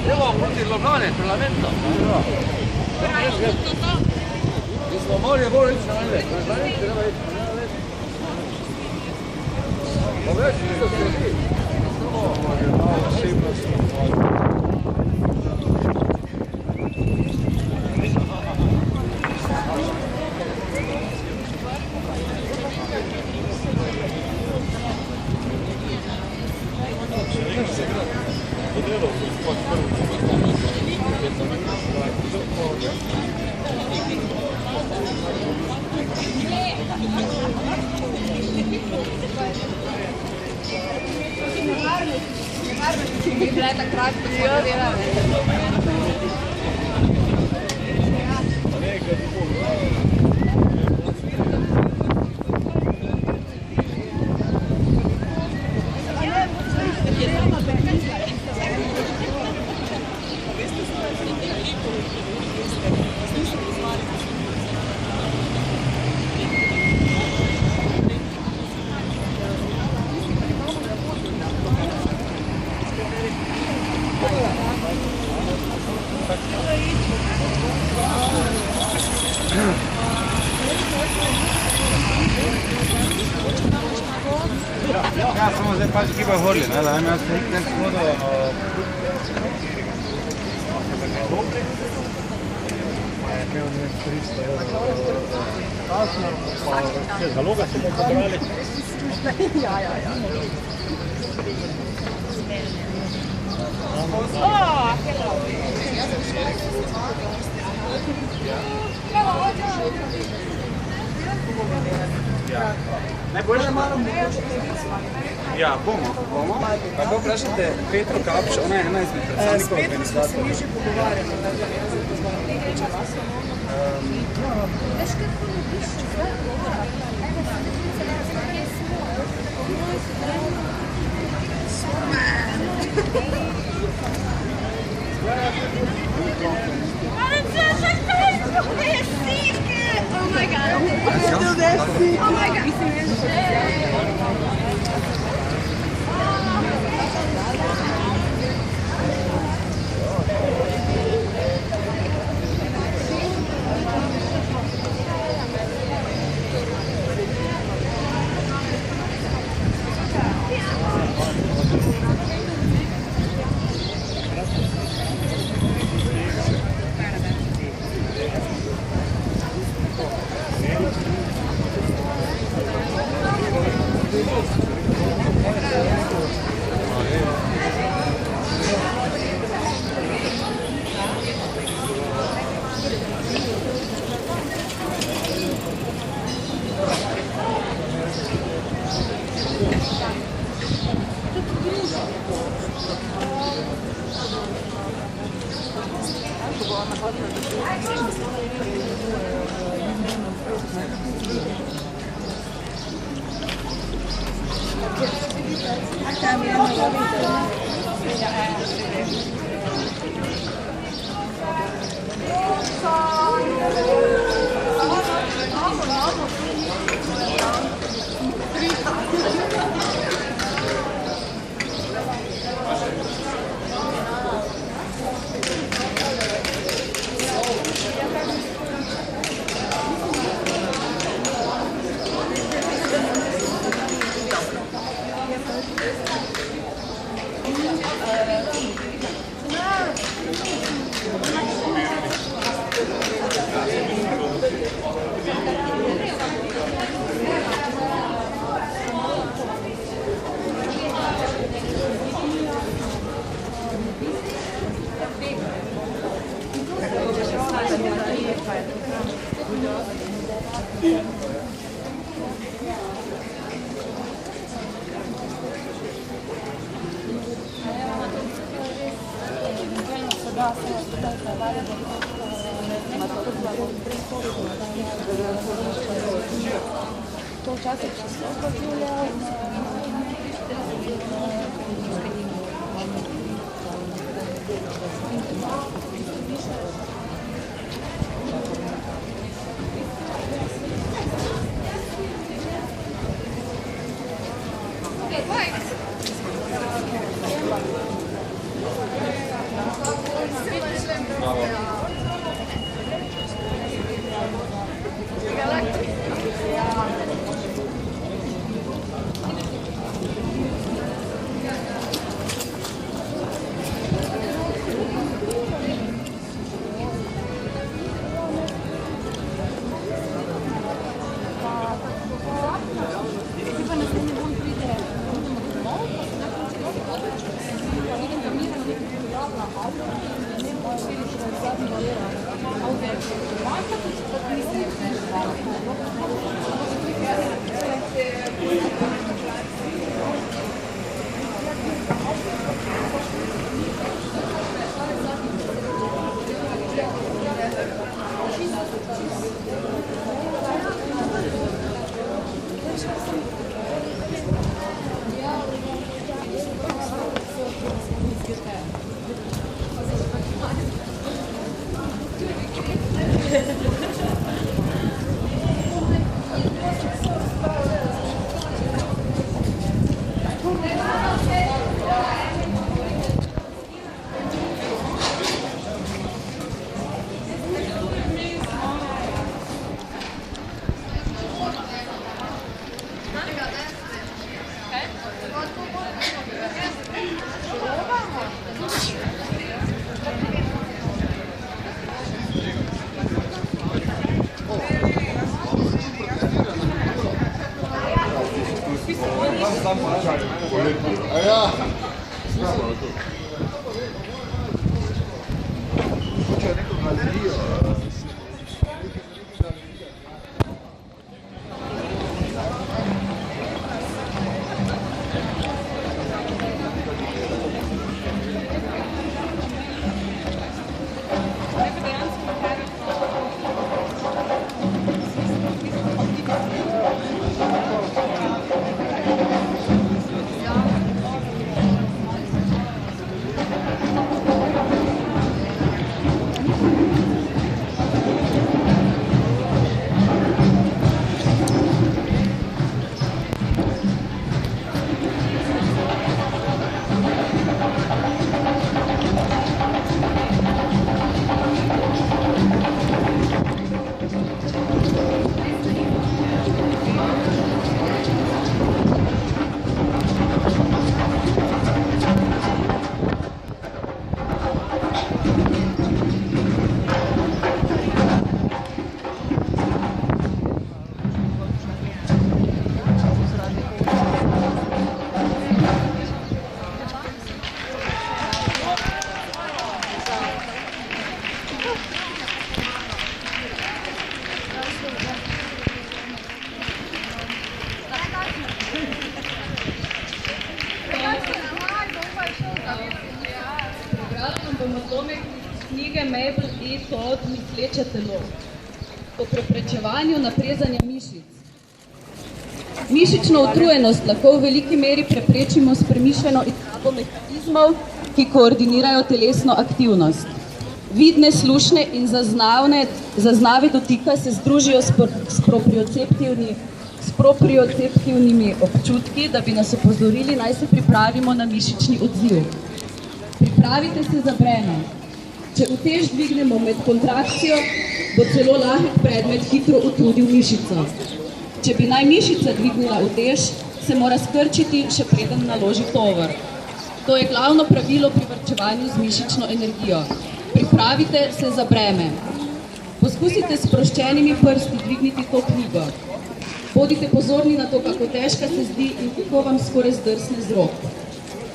Devo appunto il locale, il Parlamento. Questo amore poi il Ja, samo zdaj pač ki pa hodili, da imam jaz nekaj shodo. Zaloga se bomo pobrali. Ja. Najboljše malo ja, bomo. Kako vprašate Petro Kapš, ona je ena izmed predstavnikov organizatorjev. S Petro smo se mi že pogovarjali, da bi jaz pozvala nekaj časa. Veš, kako mi piše zdaj govora? Oh my god. Oh my god. Da, to včasih čisto proživljal. Misleče telo. Po preprečevanju naprezanja mišic. Mišično utrujenost lahko v veliki meri preprečimo s premišljeno izrabo mehanizmov, ki koordinirajo telesno aktivnost. Vidne, slušne in zaznave dotika se združijo s proprioceptivnimi občutki, da bi nas opozorili, naj se pripravimo na mišični odziv. Pripravite se za breme. Če utež dvignemo med kontrakcijo, bo celo lahek predmet hitro utrudil mišico. Če bi naj mišica dvignila utež, se mora skrčiti, še preden naloži tovor. To je glavno pravilo pri varčevanju z mišično energijo. Pripravite se za breme. Poskusite s sproščenimi prsti dvigniti to knjigo. Bodite pozorni na to, kako težka se zdi in kako vam skoraj zdrsne z rok.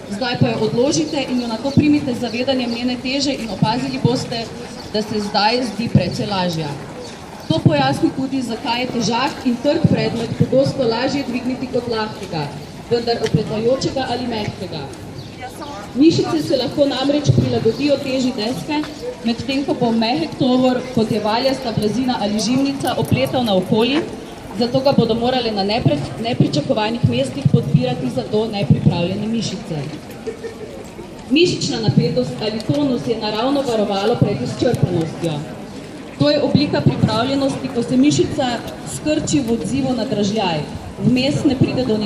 Zdaj pa jo odložite in jo nato primite z zavedanjem njene teže in opazili boste, da se zdaj zdi precej lažja. To pojasni tudi, zakaj je težak in trd predmet pogosto lažje dvigniti kot lahkega, vendar opletajočega ali mehkega. Mišice se lahko namreč prilagodijo teži deske, medtem ko bo mehek tovor, kot je valjasta blazina ali žimnica, opletal naokoli, zato ga bodo morali na nepričakovanih mestih podpirati za to nepripravljene mišice. Mišična napetost ali tonus je naravno varovalo pred izčrpanostjo. To je oblika pripravljenosti, ko se mišica skrči v odzivu na dražljaj. Vmes ne pride do